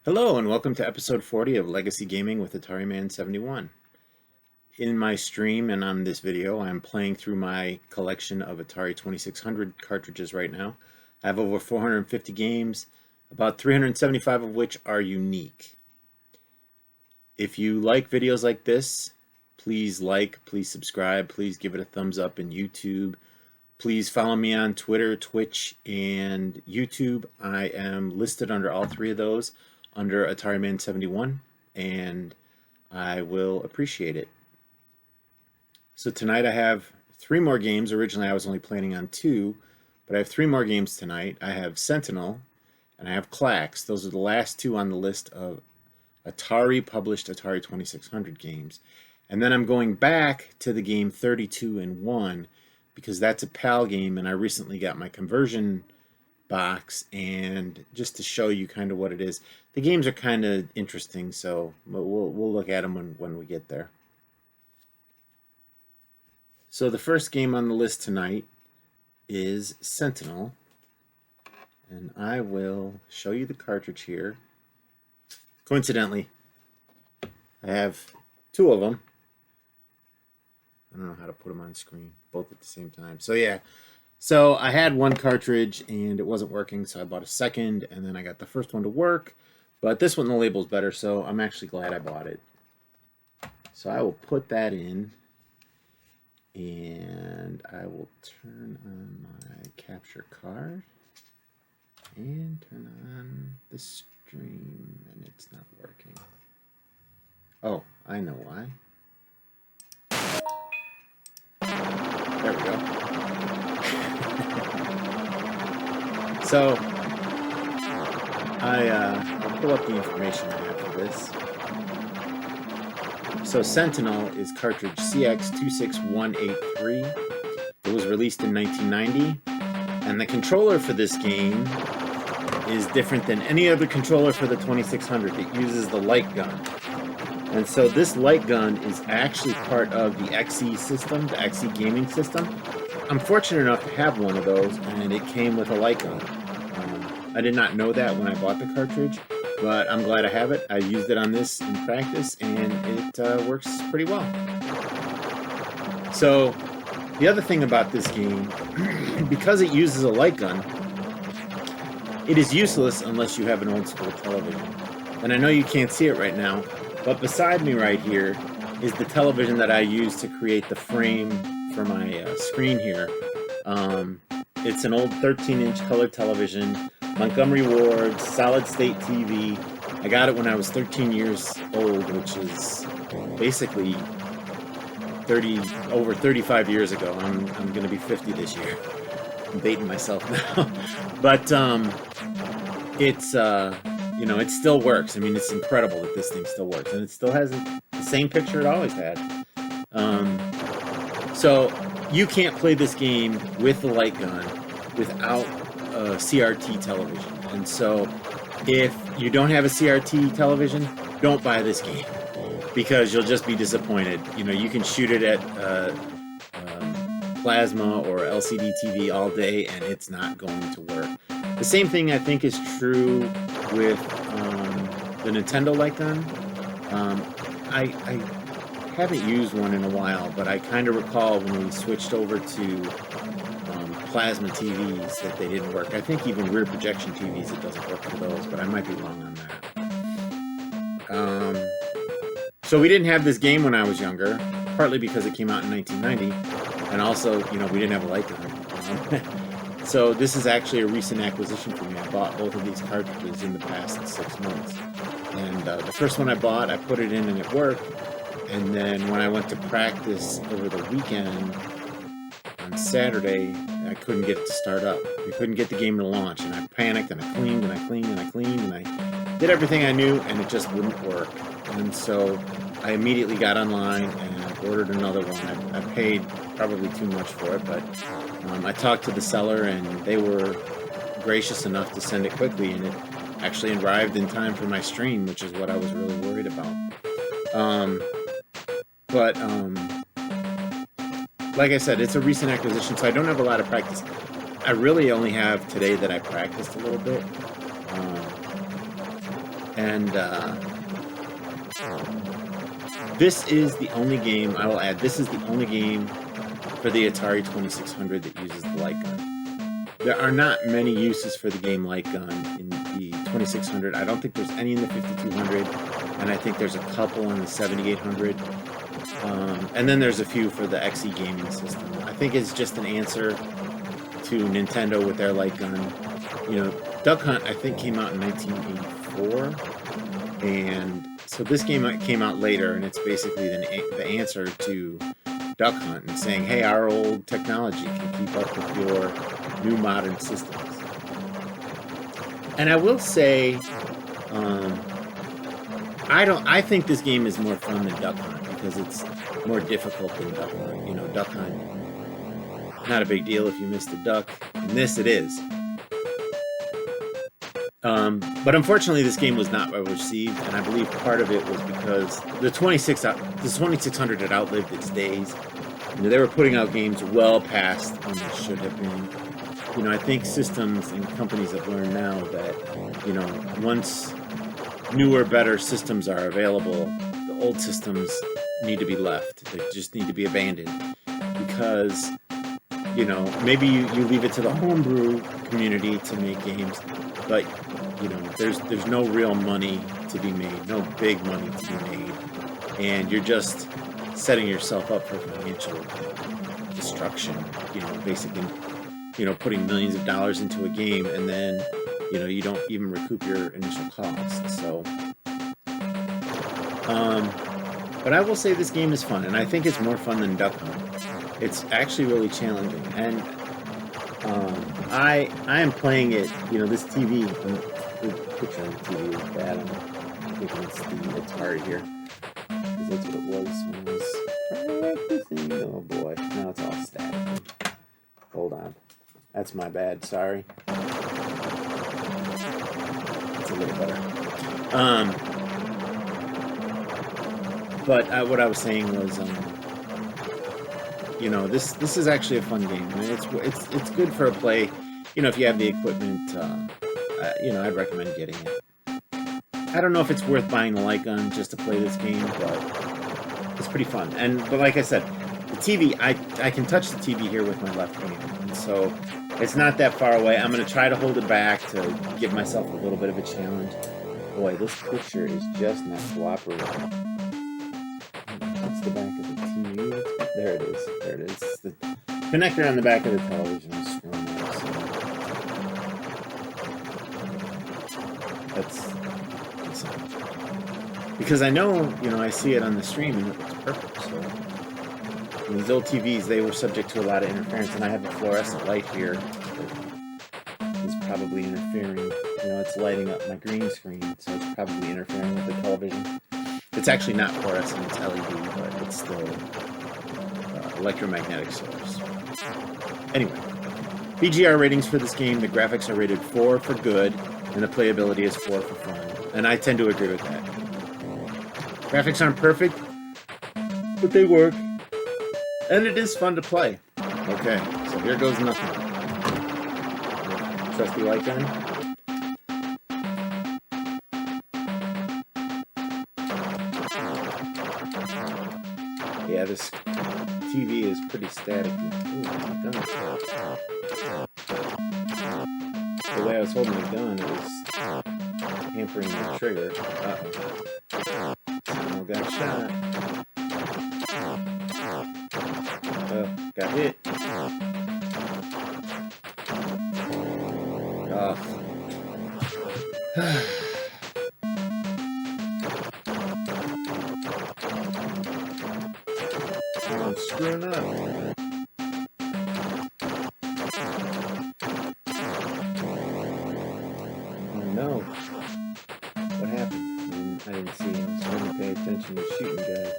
Hello and welcome to episode 40 of Legacy Gaming with Atari Man 71. In my stream and on this video, I'm playing through my collection of Atari 2600 cartridges right now. I have over 450 games, about 375 of which are unique. If you like videos like this, please please subscribe, please give it a thumbs up in YouTube. Please follow me on Twitter, Twitch, and YouTube. I am listed under all three of those under Atari Man 71, and I will appreciate it. So tonight I have three more games. Originally I was only planning on two, but I have three more games tonight. I have Sentinel and I have KLAX. Those are the last two on the list of Atari published Atari 2600 games. And then I'm going back to the game 32 and 1 because that's a PAL game, and I recently got my conversion box, and just to show you kind of what it is. The games are kind of interesting, so we'll look at them when we get there. So the first game on the list tonight is Sentinel, and I will show you the cartridge here. Coincidentally, I have two of them. I don't know how to put them on screen, both at the same time. So yeah, so I had one cartridge and it wasn't working, so I bought a second, and then I got the first one to work. But this one, the label's better, so I'm actually glad I bought it. So I will put that in, and I will turn on my capture card and turn on the stream, and it's not working. Oh, I know why. There we go. So I'll pull up the information I have for this. So Sentinel is cartridge CX26183. It was released in 1990, and the controller for this game is different than any other controller for the 2600. It uses the light gun. And so this light gun is actually part of the XE system, the XE gaming system. I'm fortunate enough to have one of those, and it came with a light gun. I did not know that when I bought the cartridge, but I'm glad I have it. I used it on this in practice, and it works pretty well. So the other thing about this game, because it uses a light gun, it is useless unless you have an old school television. And I know you can't see it right now, but beside me right here is the television that I use to create the frame for my screen here. It's an old 13-inch color television, Montgomery Ward, solid state TV. I got it when I was 13 years old, which is basically over 35 years ago. I'm going to be 50 this year. I'm dating myself now. But it's it still works. I mean, it's incredible that this thing still works, and it still has the same picture it always had. So you can't play this game with the light gun without a CRT television. And so if you don't have a CRT television, don't buy this game, because you'll just be disappointed. You can shoot it at plasma or LCD TV all day, and it's not going to work. The same thing I think is true with the Nintendo light gun. I haven't used one in a while, but I kind of recall when we switched over to plasma TVs that they didn't work. I think even rear projection TVs, it doesn't work for those, but I might be wrong on that. So we didn't have this game when I was younger, partly because it came out in 1990, and also, we didn't have a light gun. So this is actually a recent acquisition for me. I bought both of these cartridges in the past 6 months. And the first one I bought, I put it in and it worked. And then when I went to practice over the weekend, on Saturday, I couldn't get it to start up. We couldn't get the game to launch, and I panicked, and I cleaned, and I cleaned, and I cleaned, and I did everything I knew, and it just wouldn't work. And so I immediately got online and ordered another one. I paid probably too much for it, but I talked to the seller, and they were gracious enough to send it quickly, and it actually arrived in time for my stream, which is what I was really worried about. Like I said, it's a recent acquisition, so I don't have a lot of practice. I really only have today that I practiced a little bit. And this is the only game, I will add, this is the only game for the Atari 2600 that uses the light gun. There are not many uses for the game light gun in the 2600. I don't think there's any in the 5200, and I think there's a couple in the 7800. And then there's a few for the XE gaming system. I think it's just an answer to Nintendo with their light gun. You know, Duck Hunt, I think, came out in 1984, and so this game came out later, and it's basically the answer to Duck Hunt and saying, hey, our old technology can keep up with your new modern systems. And I will say, I think this game is more fun than Duck Hunt because it's more difficult than Duck Hunt. You know, Duck Hunt, not a big deal if you missed a duck. In this, it is. But unfortunately, this game was not well received, and I believe part of it was because the 2600 had outlived its days. You know, they were putting out games well past when they should have been. You know, I think systems and companies have learned now that, you know, once newer, better systems are available, the old systems need to be left. They just need to be abandoned because, you know, maybe you leave it to the homebrew community to make games, but, you know, there's no real money to be made, no big money to be made, and you're just setting yourself up for financial destruction, you know, basically, you know, putting millions of dollars into a game and then, you know, you don't even recoup your initial costs. So, but I will say this game is fun, and I think it's more fun than Duck Hunt. It's actually really challenging, and I am playing it. You know, this TV, the picture on the TV is bad. I'm thinking it's the Atari here, because that's what it was when I was practicing. Oh boy, now it's all static. Hold on, that's my bad. Sorry. It's a little better. But what I was saying was, you know, this is actually a fun game. I mean, it's good for a play. You know, if you have the equipment, you know, I'd recommend getting it. I don't know if it's worth buying the light gun just to play this game, but it's pretty fun. But like I said, the TV, I can touch the TV here with my left hand, and so it's not that far away. I'm going to try to hold it back to give myself a little bit of a challenge. Boy, this picture is just not cooperating. That's the back of the TV. There it is. There it is. The connector on the back of the television is screwing up. So that's because I know, you know, I see it on the stream and it looks perfect. So these old TVs, they were subject to a lot of interference, and I have a fluorescent light here that is probably interfering. You know, it's lighting up my green screen, so it's probably interfering with the television. It's actually not fluorescent, it's LED, but it's still electromagnetic source. Anyway, BGR ratings for this game, the graphics are rated 4 for good, and the playability is 4 for fun. And I tend to agree with that. Graphics aren't perfect, but they work. And it is fun to play. Okay, so here goes nothing. Trusty light gun. Yeah, this TV is pretty staticky. Ooh, my gun. The way I was holding the gun, it was hampering the trigger. Uh-oh. Someone got shot. Got hit. Oh. I'm screwing up. Oh no. What happened? I didn't see. I was trying to pay attention to shooting guys.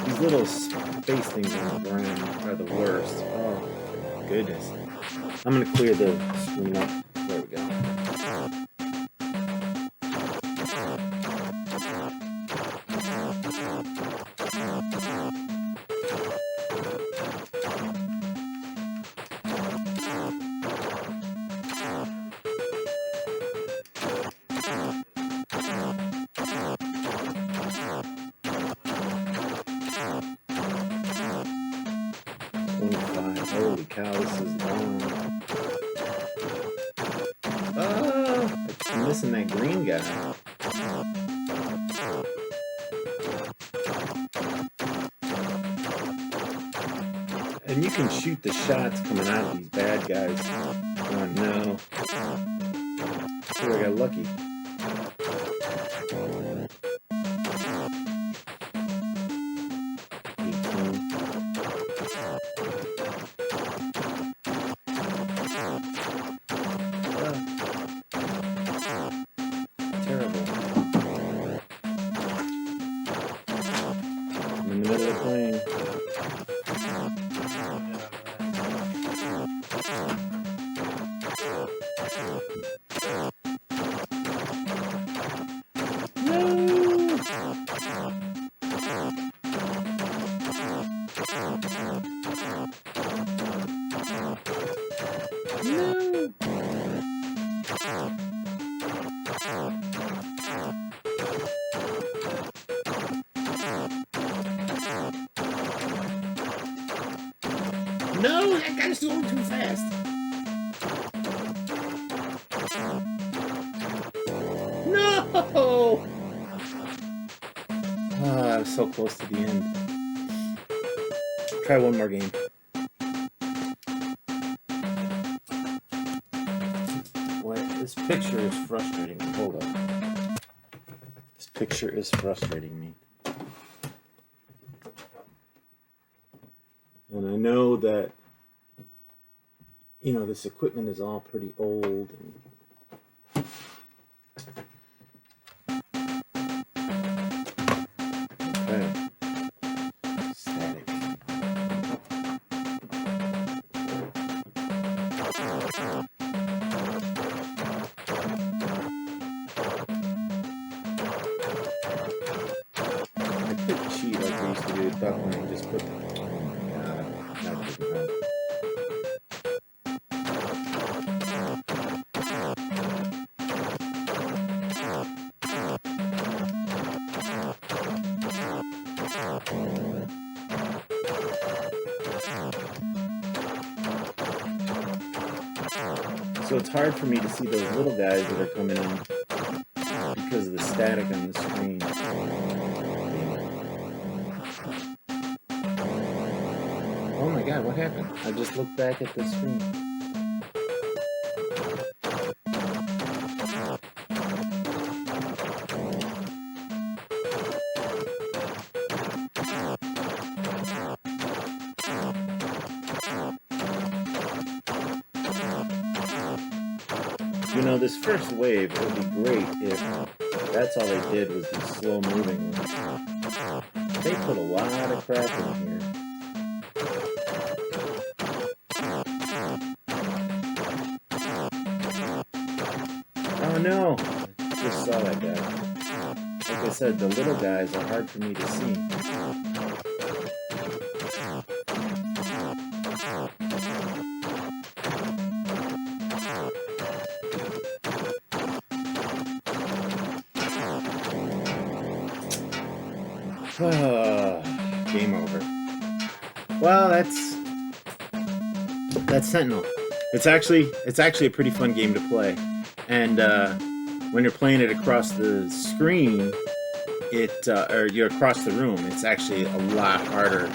These little space things on the ground are the worst. Oh, goodness. I'm going to clear the screen up. There we go. Holy cow, this is long. Oh, I'm missing that green guy. And you can shoot the shots coming out of these bad guys. Oh no. Oh, I got lucky. Terrible. I'm in the middle of playing. No, that guy's going too fast. No! Oh, I was so close to the end. Try one more game. What? This picture is frustrating me. Hold up. This picture is frustrating me. And I know that, you know, this equipment is all pretty old. And okay. Static. I could cheat like we used to do with Duck when I just put the... So it's hard for me to see those little guys that are coming in because of the static on the screen. Oh my god, what happened? I just looked back at the screen. You know, this first wave, it would be great if that's all they did was these slow moving ones. They put a lot of crap in here. Oh no! I just saw that guy. Like I said, the little guys are hard for me to see. Game over. Well, that's Sentinel. It's actually a pretty fun game to play, and when you're playing it across the screen, or you're across the room, it's actually a lot harder.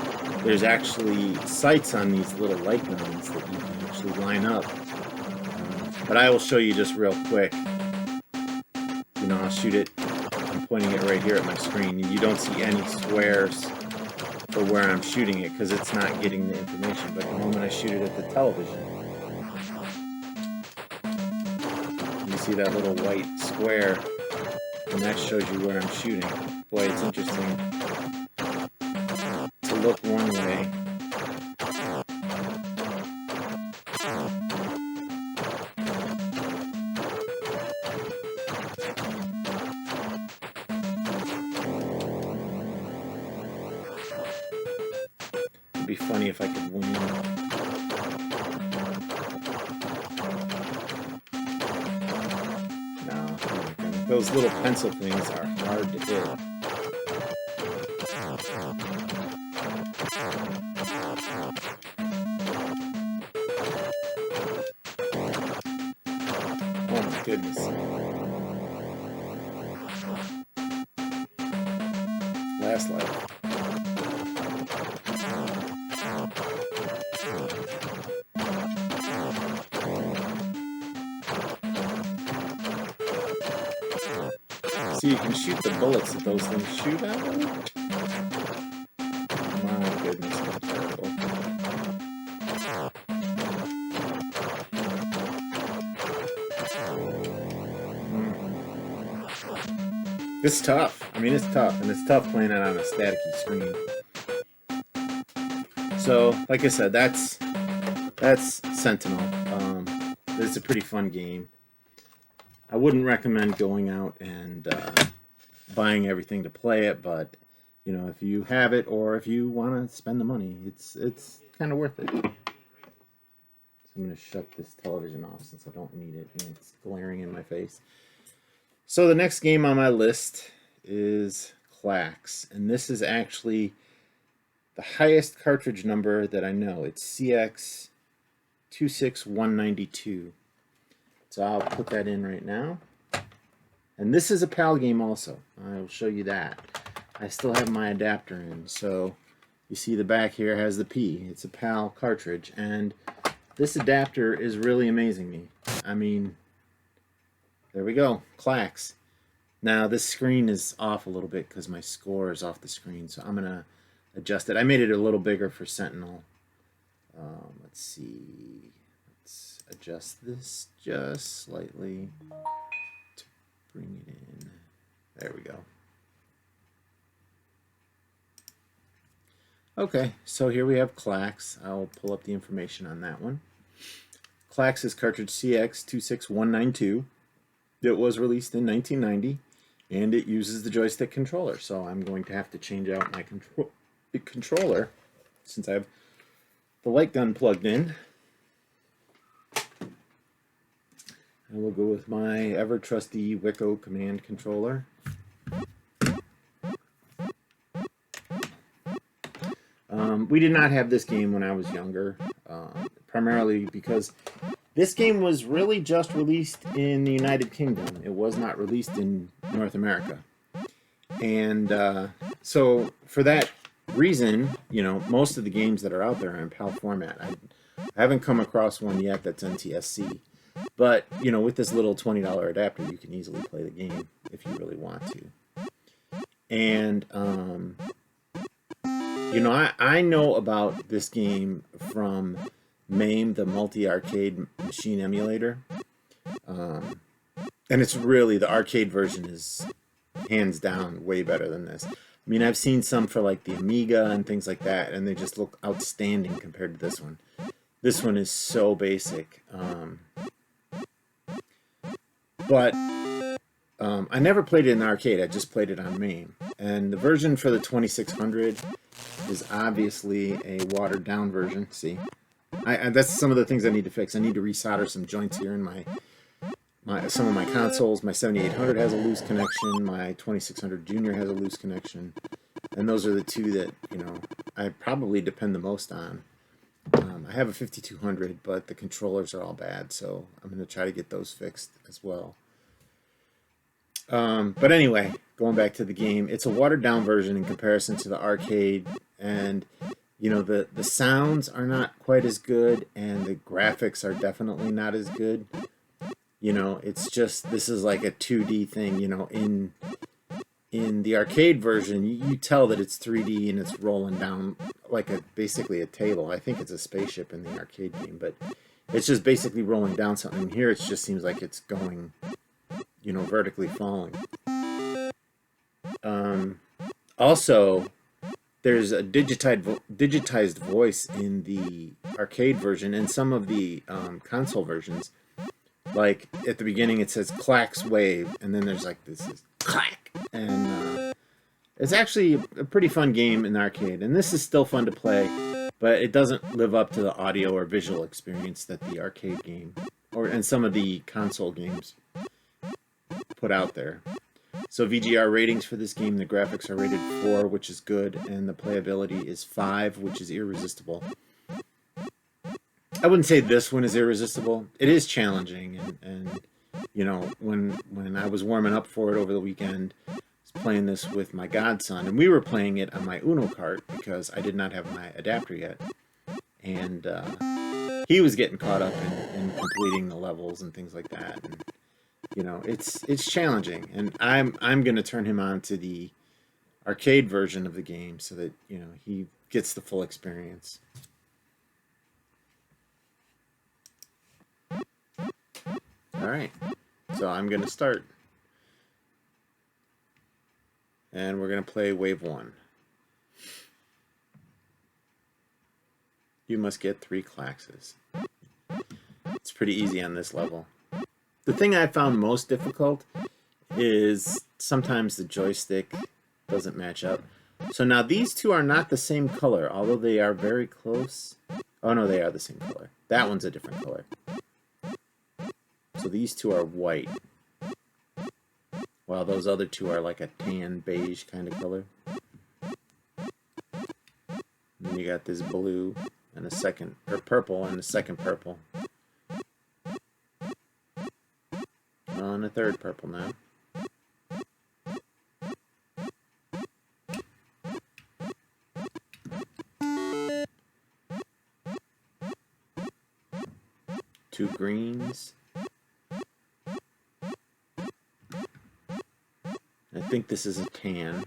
There's actually sights on these little light guns that you can actually line up. But I will show you just real quick. You know, I'll shoot it. I'm pointing it right here at my screen. You don't see any squares for where I'm shooting it because it's not getting the information. But the moment I shoot it at the television, you see that little white square, and that shows you where I'm shooting. Boy, it's interesting to look one way. It'd be funny if I could win. No, those little pencil things are hard to hit. goodness. Last life. See, you can shoot the bullets that those things shoot out. My goodness, I'm terrible. It's tough. I mean, it's tough, and it's tough playing it on a staticky screen. So, like I said, that's Sentinel. It's a pretty fun game. I wouldn't recommend going out and buying everything to play it, but you know, if you have it or if you want to spend the money, it's kind of worth it. So I'm going to shut this television off since I don't need it and it's glaring in my face. So the next game on my list is KLAX, and this is actually the highest cartridge number that I know. It's CX 26192. So I'll put that in right now. And this is a PAL game also. I will show you that. I still have my adapter in. So you see the back here has the P. It's a PAL cartridge. And this adapter is really amazing me. I mean, there we go. KLAX. Now this screen is off a little bit because my score is off the screen. So I'm going to adjust it. I made it a little bigger for Sentinel. Let's see. Let's adjust this just slightly to bring it in. There we go. Okay, so here we have KLAX. I'll pull up the information on that one. KLAX is cartridge CX26192. It was released in 1990, and it uses the joystick controller. So I'm going to have to change out my controller since I have the light gun plugged in. And we'll go with my ever trusty Wiko command controller. We did not have this game when I was younger, primarily because this game was really just released in the United Kingdom. It was not released in North America. And so for that reason, you know, most of the games that are out there are in PAL format. I haven't come across one yet that's NTSC. But, you know, with this little $20 adapter, you can easily play the game if you really want to. And, you know, I know about this game from MAME, the multi-arcade machine emulator. And it's really, the arcade version is hands down way better than this. I mean, I've seen some for like the Amiga and things like that, and they just look outstanding compared to this one. This one is so basic. But I never played it in the arcade. I just played it on MAME. And the version for the 2600 is obviously a watered down version. See, that's some of the things I need to fix. I need to resolder some joints here in some of my consoles. My 7800 has a loose connection. My 2600 Junior has a loose connection. And those are the two that, you know, I probably depend the most on. I have a 5200, but the controllers are all bad, so I'm going to try to get those fixed as well. But anyway, going back to the game, it's a watered down version in comparison to the arcade, and you know, the sounds are not quite as good, and the graphics are definitely not as good. You know, it's just, this is like a 2D thing. You know, in the arcade version, you tell that it's 3D and it's rolling down like basically a table. I think it's a spaceship in the arcade game, but it's just basically rolling down something. Here it just seems like it's going, you know, vertically falling. Also, there's a digitized voice in the arcade version, and some of the console versions. Like at the beginning it says KLAX wave, and then there's like this clack, and it's actually a pretty fun game in the arcade, and this is still fun to play, but it doesn't live up to the audio or visual experience that the arcade game and some of the console games put out there. So VGR ratings for this game, the graphics are rated 4, which is good, and the playability is 5, which is irresistible. I wouldn't say this one is irresistible. It is challenging, and You know, when I was warming up for it over the weekend, I was playing this with my godson, and we were playing it on my Uno cart because I did not have my adapter yet, and he was getting caught up in completing the levels and things like that. And you know, it's challenging, and I'm going to turn him on to the arcade version of the game so that, you know, he gets the full experience. All right, so I'm going to start, and we're going to play wave 1. You must get 3 KLAXs. It's pretty easy on this level. The thing I found most difficult is sometimes the joystick doesn't match up. So now these two are not the same color, although they are very close. Oh no, they are the same color. That one's a different color. So these two are white, while those other two are like a tan beige kind of color. And you got this blue and a second, or purple and a second purple. And a third purple now. Two greens. I think this is a tan.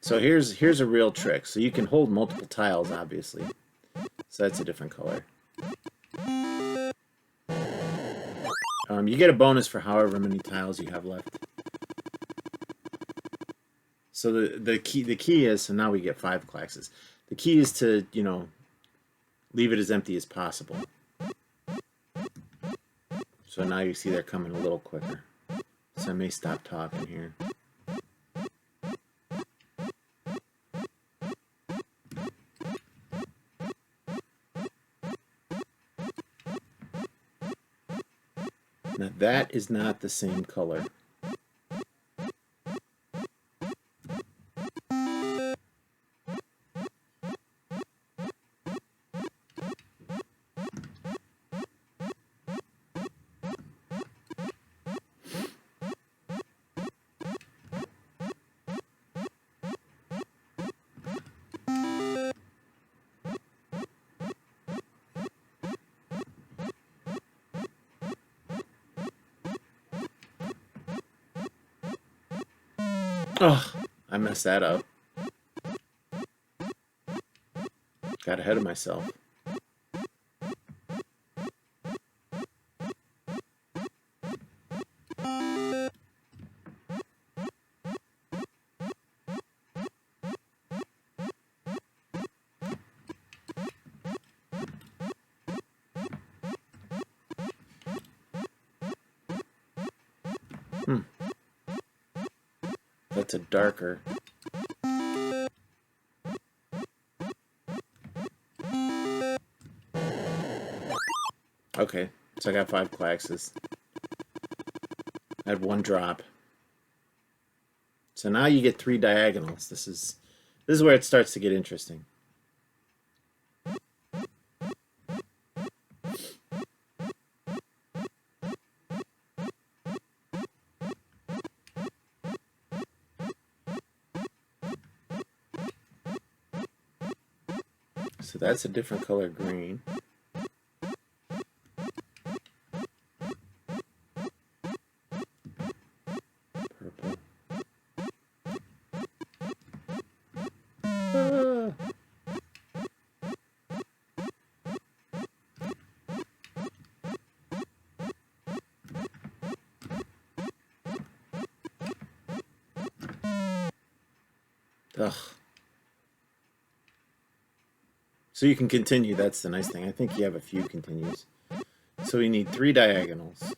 So here's a real trick. So you can hold multiple tiles, obviously. So that's a different color. You get a bonus for however many tiles you have left. So the key is, so now we get 5 KLAXs. The key is to, you know, leave it as empty as possible. So now you see they're coming a little quicker. So I may stop talking here. Now that is not the same color. Oh, I messed that up. Got ahead of myself. That's a darker. Okay, so I got 5 KLAXs. I had 1 drop. So now you get 3 diagonals. This is where it starts to get interesting. So that's a different color green. Purple. Ah. Ugh. So you can continue, that's the nice thing. I think you have a few continues. So we need 3 diagonals.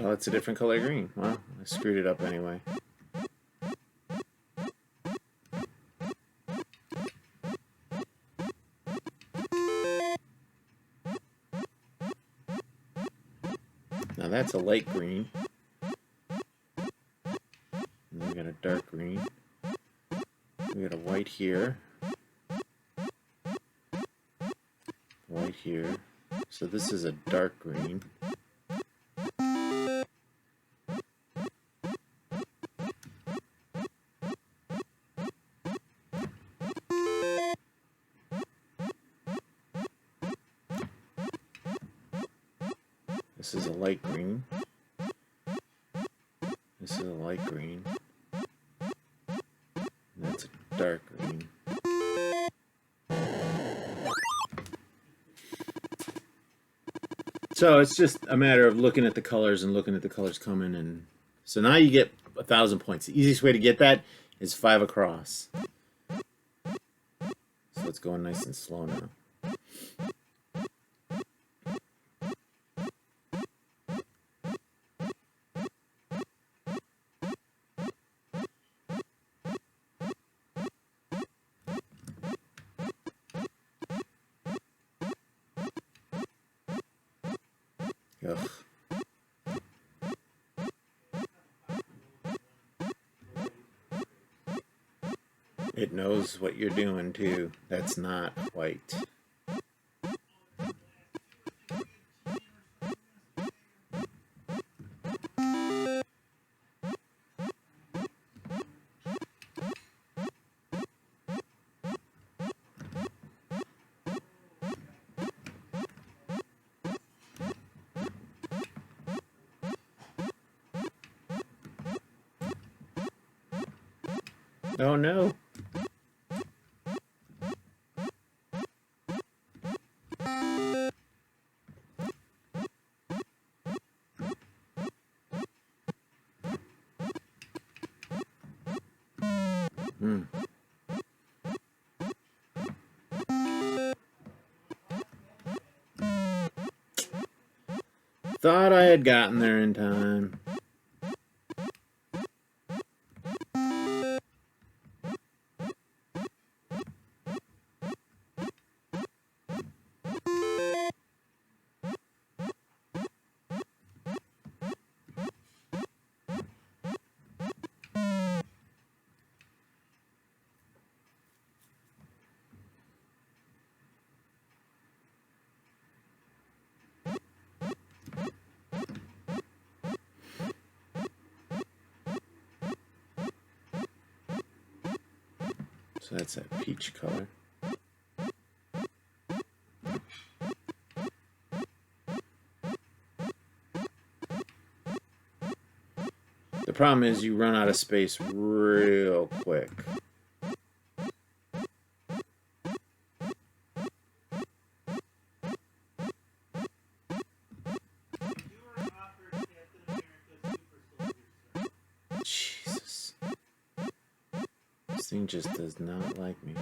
Well, it's a different color green. Well, I screwed it up anyway. Now that's a light green. And then we got a dark green. We got a white here. White here. So this is a dark green. This is a light green. This is a light green. And that's a dark green. So it's just a matter of looking at the colors and looking at the colors coming, and so now you get 1,000 points. The easiest way to get that is 5 across. So it's going nice and slow now. Ugh. It knows what you're doing too. That's not white. Oh no. Thought I had gotten there in time. So that's that peach color. The problem is you run out of space real quick. Jesus. This thing just does not like me.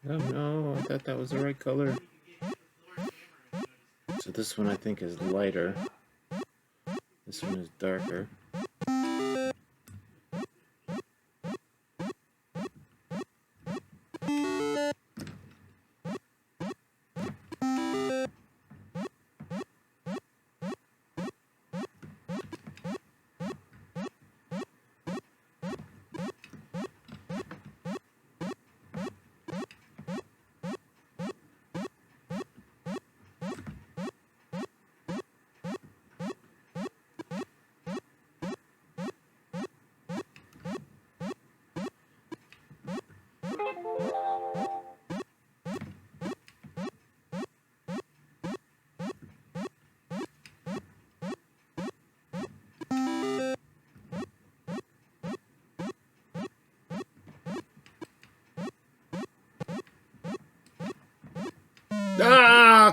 Oh no, I thought that was the right color. So this one I think is lighter. This one is darker.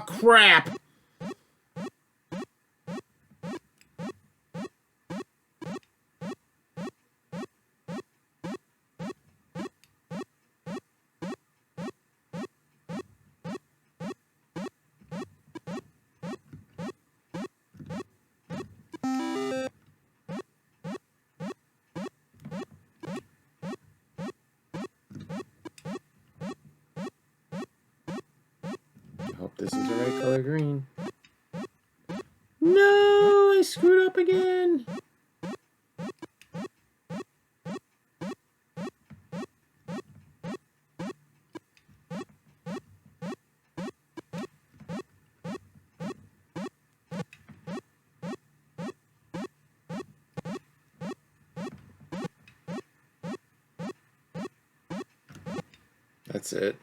crap! I hope this is the right color green. No, I screwed up again. That's it.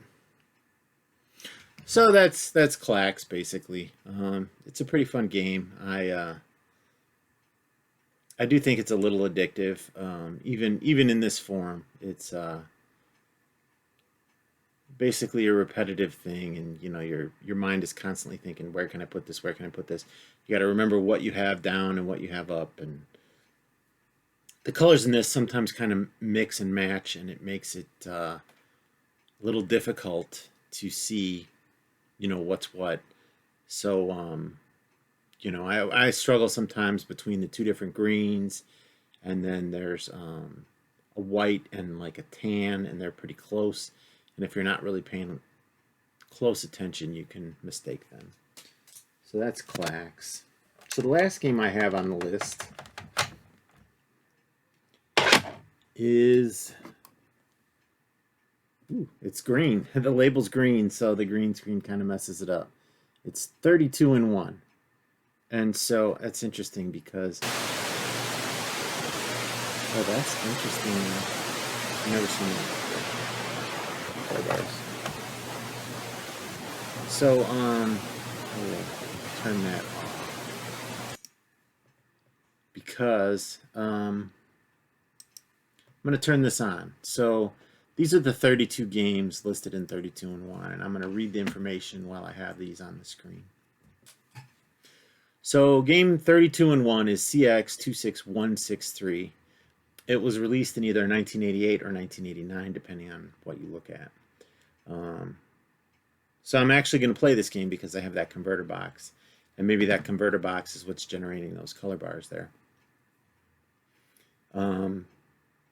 So that's KLAX basically. It's a pretty fun game. I do think it's a little addictive. Even in this form, it's basically a repetitive thing, and your mind is constantly thinking, where can I put this? Where can I put this? You got to remember what you have down and what you have up, and the colors in this sometimes kind of mix and match, and it makes it a little difficult to see, what's what. So, I struggle sometimes between the two different greens, and then there's a white and like a tan, and they're pretty close. And if you're not really paying close attention, you can mistake them. So that's KLAX. So the last game I have on the list is, it's green. The label's green, so the green screen kind of messes it up. It's 32 in 1. And so that's interesting because, oh, that's interesting. I've never seen that before. Color bars. So, turn that off because I'm going to turn this on. So these are the 32 games listed in 32 in 1, and I'm going to read the information while I have these on the screen. So game 32 in 1 is CX26163. It was released in either 1988 or 1989, depending on what you look at. So I'm actually going to play this game because I have that converter box. And maybe that converter box is what's generating those color bars there.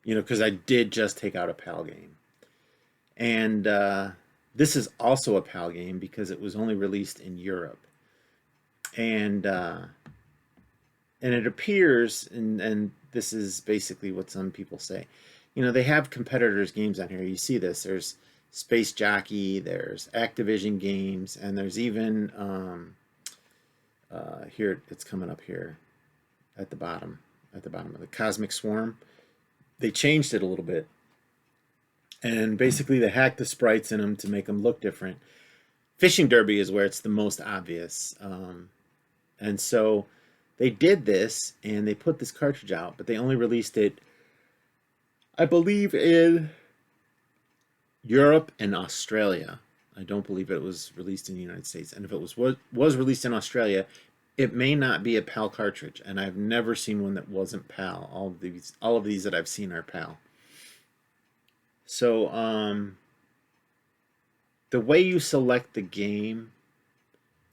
Because I did just take out a PAL game. And this is also a PAL game because it was only released in Europe. And it appears, and this is basically what some people say, they have competitors' games on here. You see this. There's Space Jockey, there's Activision games, and there's even, here, it's coming up here at the bottom of the Cosmic Swarm. They changed it a little bit. And basically they hacked the sprites in them to make them look different. Fishing Derby is where it's the most obvious. And so they did this, and they put this cartridge out, but they only released it, I believe, in Europe and Australia. I don't believe it was released in the United States. And if it was released in Australia, it may not be a PAL cartridge. And I've never seen one that wasn't PAL. All of these that I've seen are PAL. So the way you select the game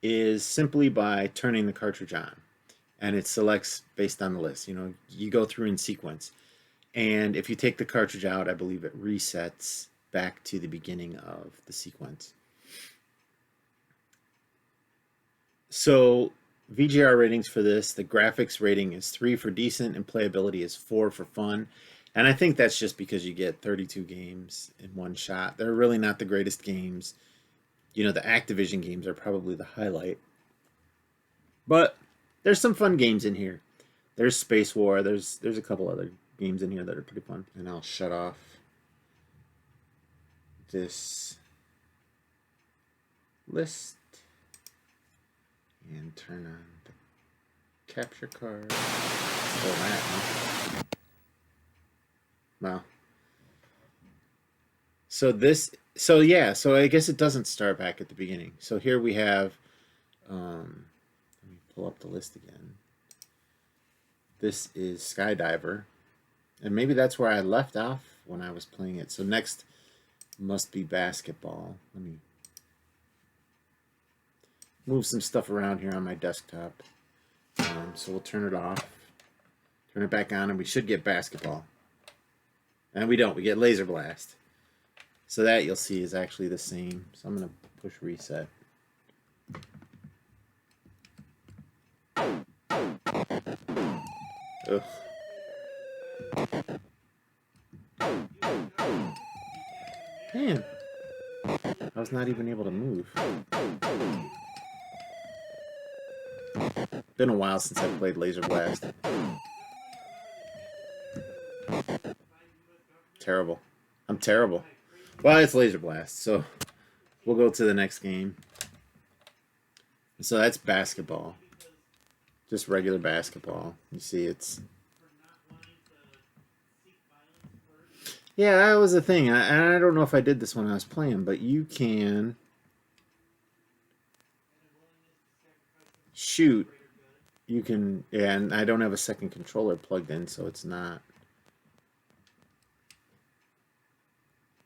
is simply by turning the cartridge on, and it selects based on the list. You go through in sequence, and if you take the cartridge out, I believe it resets back to the beginning of the sequence. So VGR ratings for this, the graphics rating is 3 for decent and playability is 4 for fun. And I think that's just because you get 32 games in one shot. They're really not the greatest games. The Activision games are probably the highlight. But there's some fun games in here. There's Space War. There's a couple other games in here that are pretty fun. And I'll shut off this list and turn on the capture card. Oh, that, huh? Wow. So I guess it doesn't start back at the beginning. So here we have Let me pull up the list again. This is Skydiver. And maybe that's where I left off when I was playing it. So next must be basketball. Let me move some stuff around here on my desktop. So we'll turn it off. Turn it back on, and we should get basketball. And we don't. We get Laser Blast. So that, you'll see, is actually the same. So I'm going to push reset. Ugh. Man, I was not even able to move. Been a while since I played Laser Blast. Terrible. I'm terrible. Well, it's Laser Blast, so we'll go to the next game. So that's basketball. Just regular basketball. You see, it's... Yeah, that was the thing. I don't know if I did this when I was playing, but you can shoot. You can... Yeah, and I don't have a second controller plugged in, so it's not...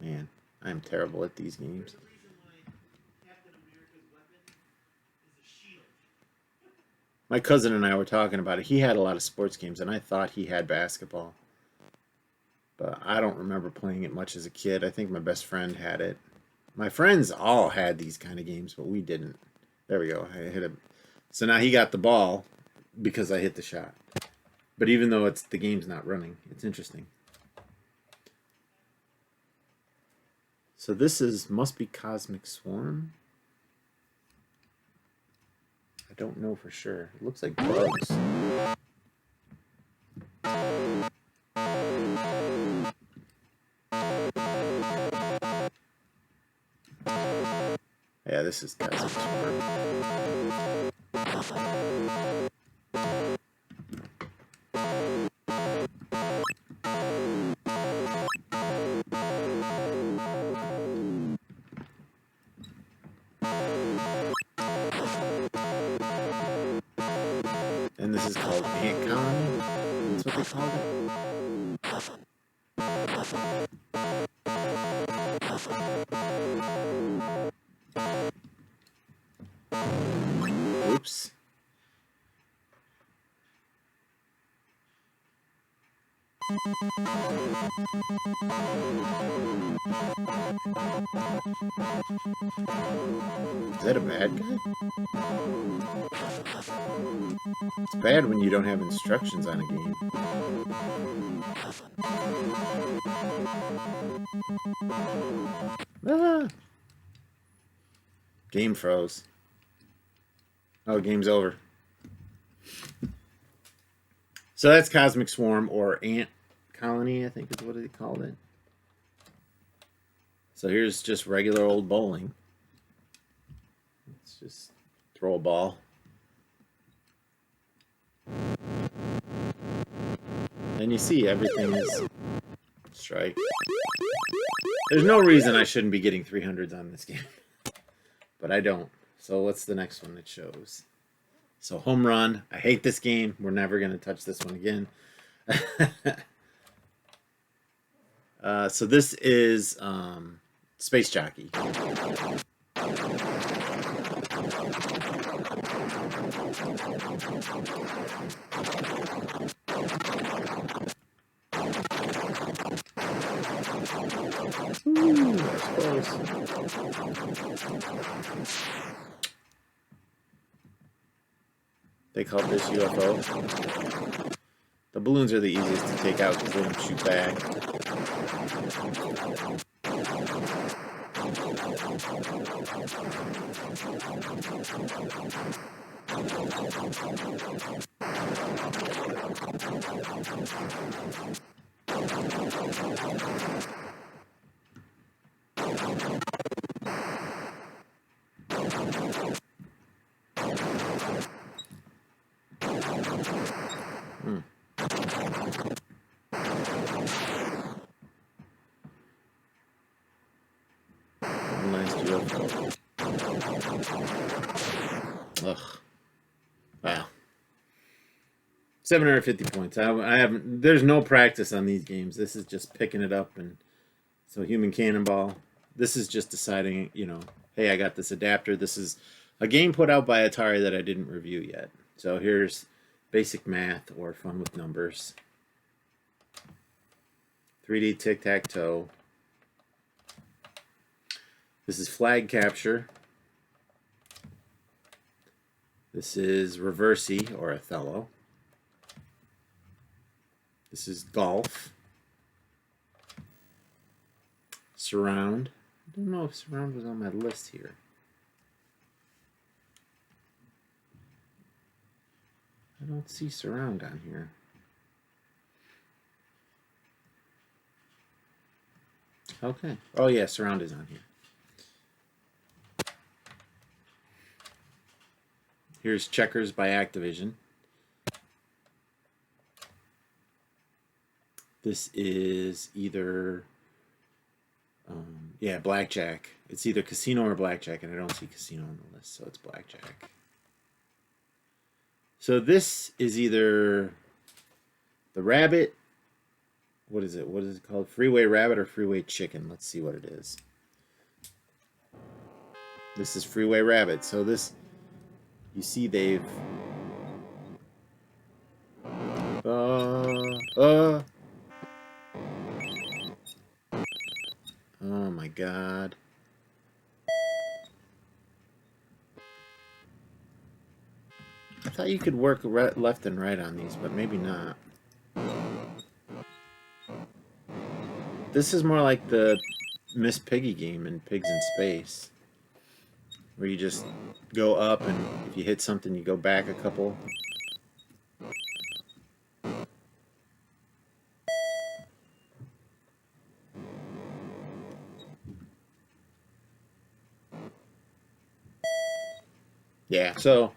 Man, I'm terrible at these games. My cousin and I were talking about it. He had a lot of sports games, and I thought he had basketball. But I don't remember playing it much as a kid. I think my best friend had it. My friends all had these kind of games, but we didn't. There we go. I hit him. So now he got the ball because I hit the shot. But even though the game's not running, it's interesting. So this must be Cosmic Swarm. I don't know for sure. It looks like bugs. Yeah, this is Cosmic Swarm. And this is called Ant Colony. That's what they called it. Oops. Is that a bad guy? It's bad when you don't have instructions on a game. Ah! Game froze. Oh, game's over. So that's Cosmic Swarm, or Ant Colony, I think is what they called it. So here's just regular old bowling. Let's just throw a ball. And you see everything is strike. There's no reason I shouldn't be getting 300s on this game. But I don't. So what's the next one it shows? So home run. I hate this game. We're never going to touch this one again. So this is Space Jockey. Ooh, that's close. They call this UFO. The balloons are the easiest to take out because they don't shoot back. Nice UFO. Ugh. Wow. 750 points. I haven't. There's no practice on these games. This is just picking it up, and so Human Cannonball. This is just deciding, hey, I got this adapter. This is a game put out by Atari that I didn't review yet. So here's basic math or fun with numbers. 3D tic-tac-toe. This is flag capture. This is reversey or Othello. This is golf. Surround. I don't know if surround was on my list here. I don't see surround on here. Okay. Oh yeah, surround is on here. Here's Checkers by Activision. This is either, blackjack. It's either casino or blackjack, and I don't see casino on the list, so it's blackjack. So this is either the rabbit. What is it? What is it called? Freeway rabbit or freeway chicken? Let's see what it is. This is freeway rabbit. So this, you see, they've. Oh my God. I thought you could work left and right on these, but maybe not. This is more like the Miss Piggy game in Pigs in Space, where you just go up, and if you hit something, you go back a couple. Yeah, so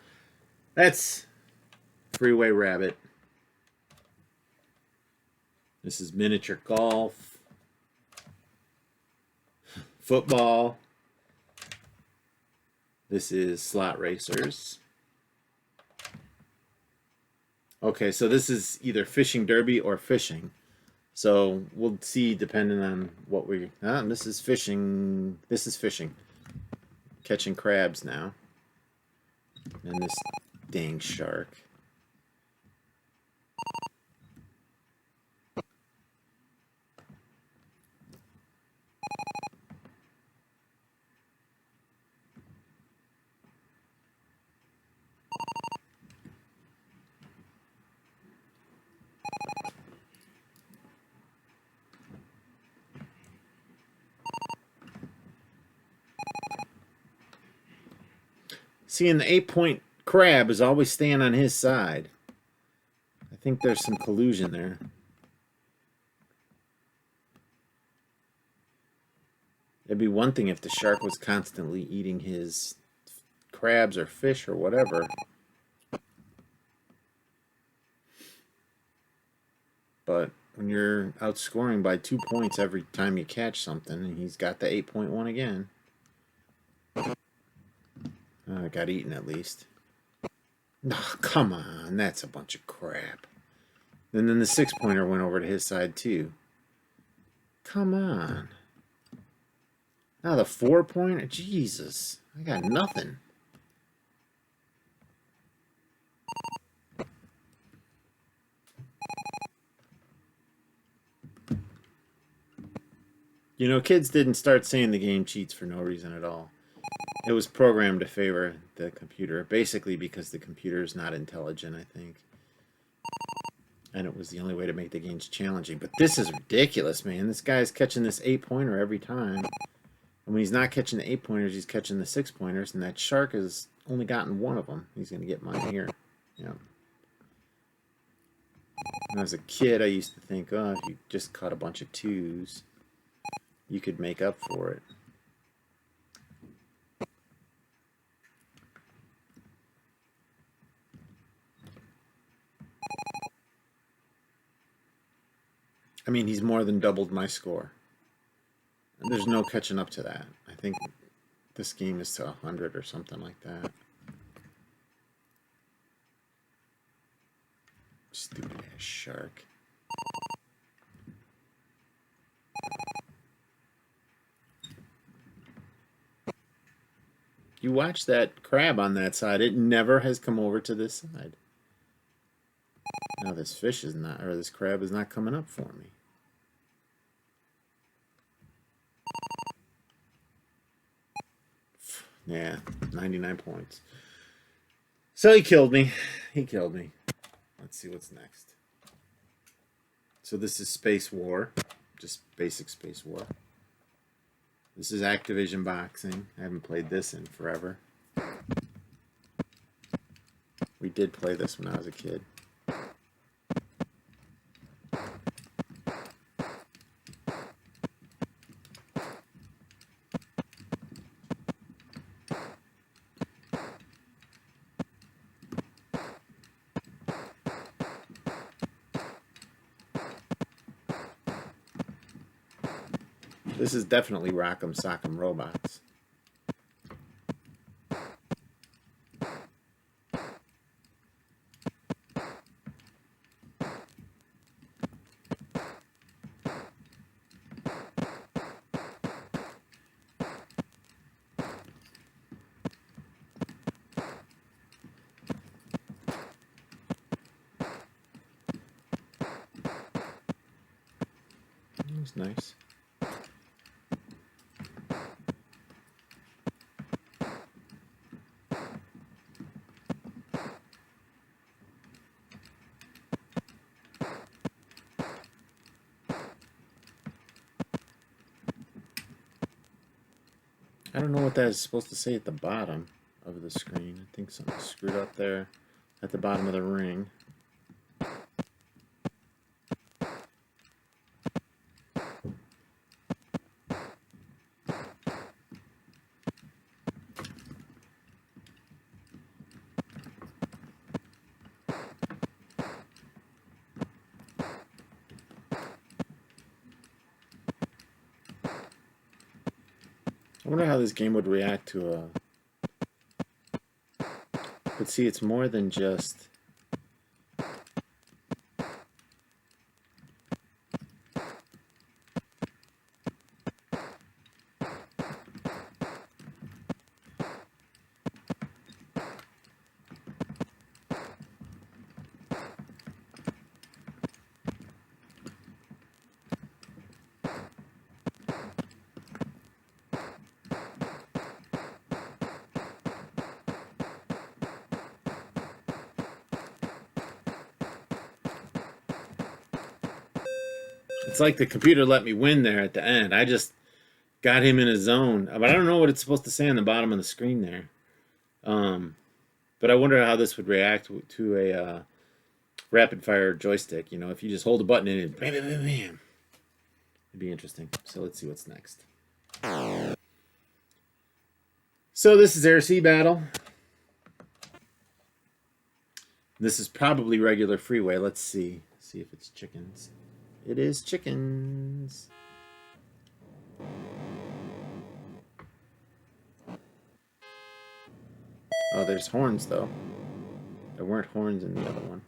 that's Freeway Rabbit. This is miniature golf, football. This is slot racers. Okay, so this is either fishing derby or fishing. So we'll see depending on what we. This is fishing. This is fishing. Catching crabs now. And this dang shark. Seeing the 8-point crab is always staying on his side. I think there's some collusion there. It'd be one thing if the shark was constantly eating his crabs or fish or whatever. But when you're outscoring by 2 points every time you catch something, and he's got the 8-point one again. I got eaten at least. Oh, come on. That's a bunch of crap. And then the 6-pointer went over to his side too. Come on. Now the 4-pointer? Jesus. I got nothing. You know, kids didn't start saying the game cheats for no reason at all. It was programmed to favor the computer, basically because the computer is not intelligent, I think. And it was the only way to make the games challenging. But this is ridiculous, man. This guy's catching this 8-pointer every time. And when he's not catching the 8-pointers, he's catching the 6-pointers. And that shark has only gotten one of them. He's going to get mine here. Yeah. When I was a kid, I used to think, oh, if you just caught a bunch of 2s, you could make up for it. I mean, he's more than doubled my score. And there's no catching up to that. I think this game is to 100 or something like that. Stupid ass shark. You watch that crab on that side. It never has come over to this side. Now this fish is not, or this crab is not coming up for me. Yeah, 99 points. So he killed me. He killed me. Let's see what's next. So this is Space War. Just basic Space War. This is Activision Boxing. I haven't played this in forever. We did play this when I was a kid. This is definitely Rock'em Sock'em Robots. That was nice. I don't know what that is supposed to say at the bottom of the screen. I think something's screwed up there at the bottom of the ring. I wonder how this game would react to a... But see, it's more than just... It's like the computer let me win there at the end. I just got him in a zone. But I don't know what it's supposed to say on the bottom of the screen there. But I wonder how this would react to a rapid fire joystick. You know, if you just hold a button and it bam, bam, bam, bam. It'd be interesting. So let's see what's next. So this is Air Sea Battle. This is probably regular freeway. Let's see. See if it's chickens. It is chickens. Oh, there's horns, though. There weren't horns in the other one.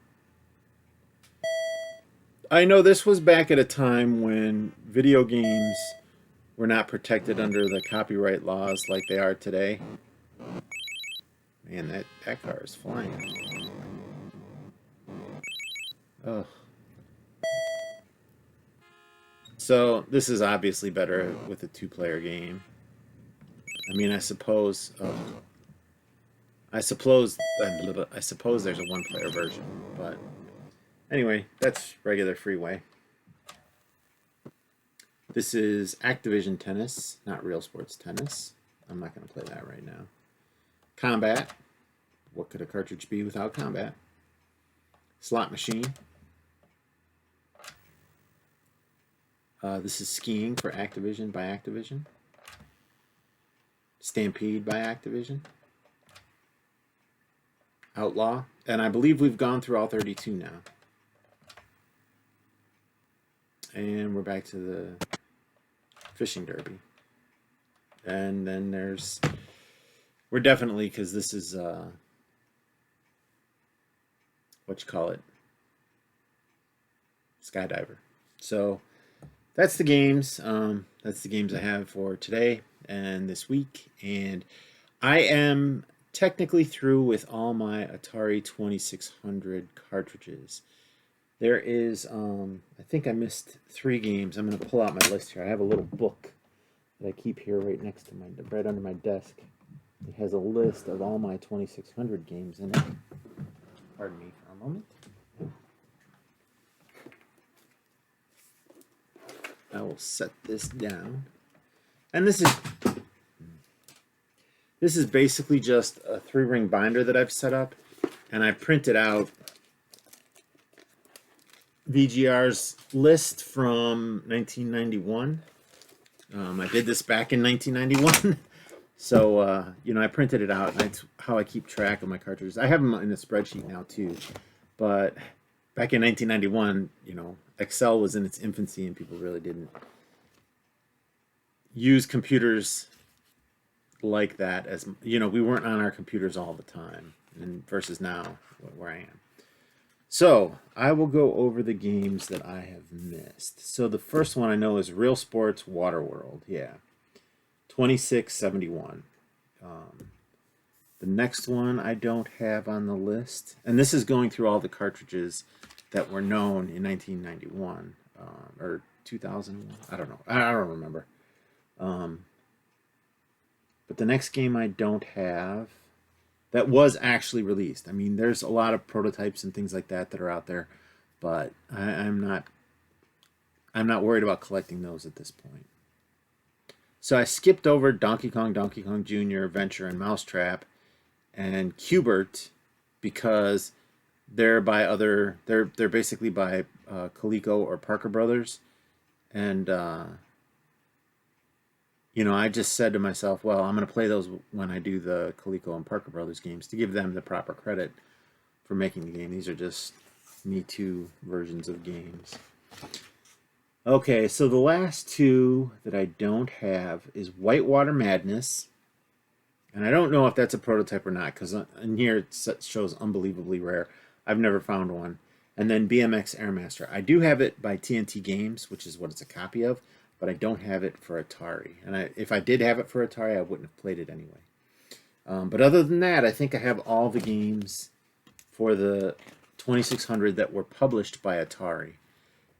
I know this was back at a time when video games were not protected under the copyright laws like they are today. Man, that car is flying. Oh. So this is obviously better with a two-player game. I mean, I suppose there's a one-player version, but anyway, that's regular freeway. This is Activision Tennis, not Real Sports Tennis. I'm not going to play that right now. Combat. What could a cartridge be without combat? Slot Machine. This is Skiing for Activision by Activision. Stampede by Activision. Outlaw. And I believe we've gone through all 32 now. And we're back to the Fishing Derby. And then there's... We're definitely, because this is... what you call it? Skydiver. So that's the games. That's the games I have for today and this week. And I am technically through with all my Atari 2600 cartridges. There is, I think I missed 3 games. I'm going to pull out my list here. I have a little book that I keep here right next to right under my desk. It has a list of all my 2600 games in it. Pardon me for a moment. I will set this down. And this is basically just a 3-ring binder that I've set up, and I printed out VGR's list from 1991. I did this back in 1991. So, I printed it out, and that's how I keep track of my cartridges. I have them in a spreadsheet now, too. But back in 1991, Excel was in its infancy, and people really didn't use computers like that. As we weren't on our computers all the time, and versus now, where I am. So, I will go over the games that I have missed. So, the first one I know is Real Sports Waterworld. Yeah. 2671. The next one I don't have on the list, and this is going through all the cartridges that were known in 1991 or 2001. I don't know. I don't remember. But the next game I don't have that was actually released. I mean, there's a lot of prototypes and things like that are out there, but I'm not worried about collecting those at this point. So I skipped over Donkey Kong Jr., Venture, and Mousetrap, and Q*bert because they're basically by Coleco or Parker Brothers, and I just said to myself, well, I'm going to play those when I do the Coleco and Parker Brothers games to give them the proper credit for making the game. These are just Me Too versions of games. Okay, so the last 2 that I don't have is Whitewater Madness. And I don't know if that's a prototype or not, because in here it shows unbelievably rare. I've never found one. And then BMX Airmaster. I do have it by TNT Games, which is what it's a copy of, but I don't have it for Atari. And if I did have it for Atari, I wouldn't have played it anyway. But other than that, I think I have all the games for the 2600 that were published by Atari.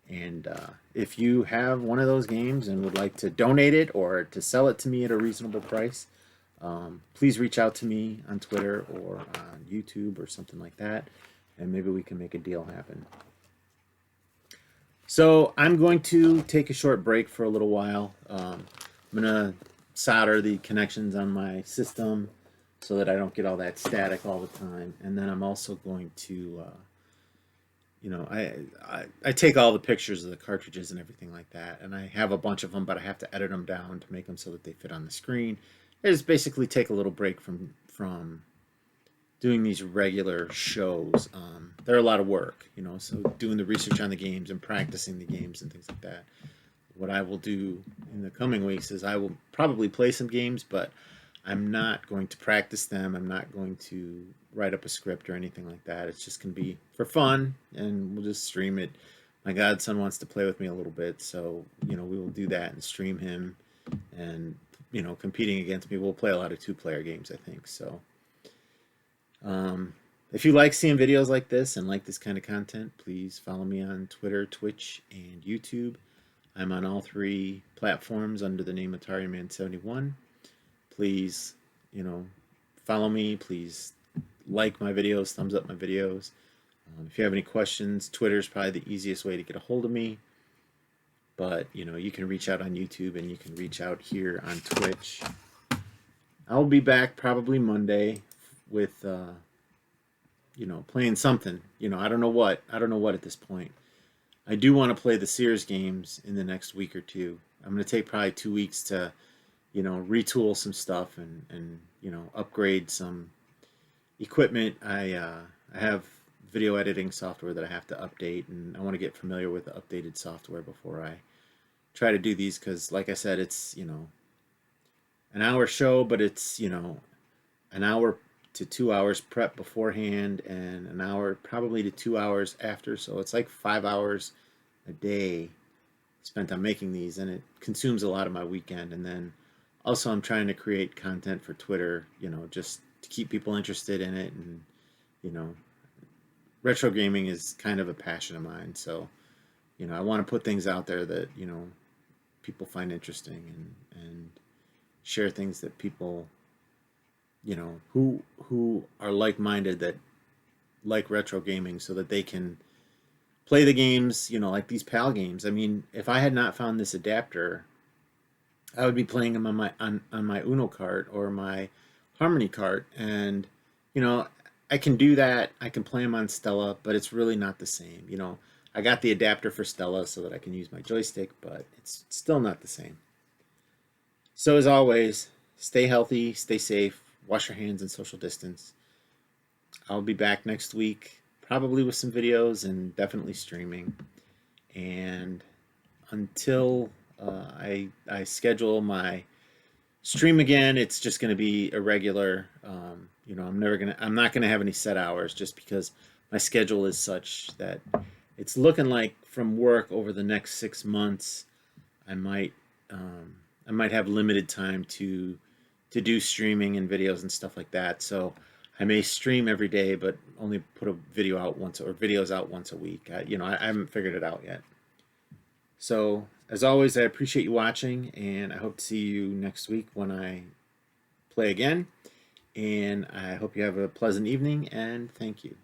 And if you have one of those games and would like to donate it or to sell it to me at a reasonable price, please reach out to me on Twitter or on YouTube or something like that, and maybe we can make a deal happen. So I'm going to take a short break for a little while. I'm going to solder the connections on my system so that I don't get all that static all the time. And then I'm also going to... I take all the pictures of the cartridges and everything like that, and I have a bunch of them, but I have to edit them down to make them so that they fit on the screen. I just basically take a little break from doing these regular shows. They're a lot of work, so doing the research on the games and practicing the games and things like that. What I will do in the coming weeks is I will probably play some games, but I'm not going to practice them. I'm not going to write up a script or anything like that. It's just going to be for fun, and we'll just stream it. My godson wants to play with me a little bit, so we will do that and stream him, and competing against me. We'll play a lot of 2-player games, I think. So if you like seeing videos like this and like this kind of content, please follow me on Twitter, Twitch, and YouTube. I'm on all 3 platforms under the name Atari Man 71. Please, follow me. Please like my videos, thumbs up my videos. If you have any questions, Twitter is probably the easiest way to get a hold of me. But, you can reach out on YouTube and you can reach out here on Twitch. I'll be back probably Monday with, playing something. I don't know what. I don't know what at this point. I do want to play the Sears games in the next week or 2. I'm going to take probably 2 weeks to retool some stuff and upgrade some equipment. I have video editing software that I have to update, and I want to get familiar with the updated software before I try to do these, because like I said, it's an hour show, but it's an hour to 2 hours prep beforehand and an hour probably to 2 hours after, so it's like 5 hours a day spent on making these, and it consumes a lot of my weekend. And then also I'm trying to create content for Twitter, just to keep people interested in it. And you know, retro gaming is kind of a passion of mine, so I want to put things out there that people find interesting, and share things that people who are like-minded, that like retro gaming, so that they can play the games, like these PAL games. I mean, if I had not found this adapter, I would be playing them on my Uno cart or my Harmony cart, and you know, I can do that. I can play them on Stella, but it's really not the same. I got the adapter for Stella so that I can use my joystick, but it's still not the same. So as always, stay healthy, stay safe, wash your hands and social distance. I'll be back next week, probably with some videos and definitely streaming. And until I schedule my stream again, it's just going to be irregular. I'm not gonna have any set hours, just because my schedule is such that it's looking like from work over the next 6 months, I might I might have limited time to do streaming and videos and stuff like that. So I may stream every day, but only put a video out once, or videos out once a week. I haven't figured it out yet. So as always, I appreciate you watching, and I hope to see you next week when I play again. And I hope you have a pleasant evening, and thank you.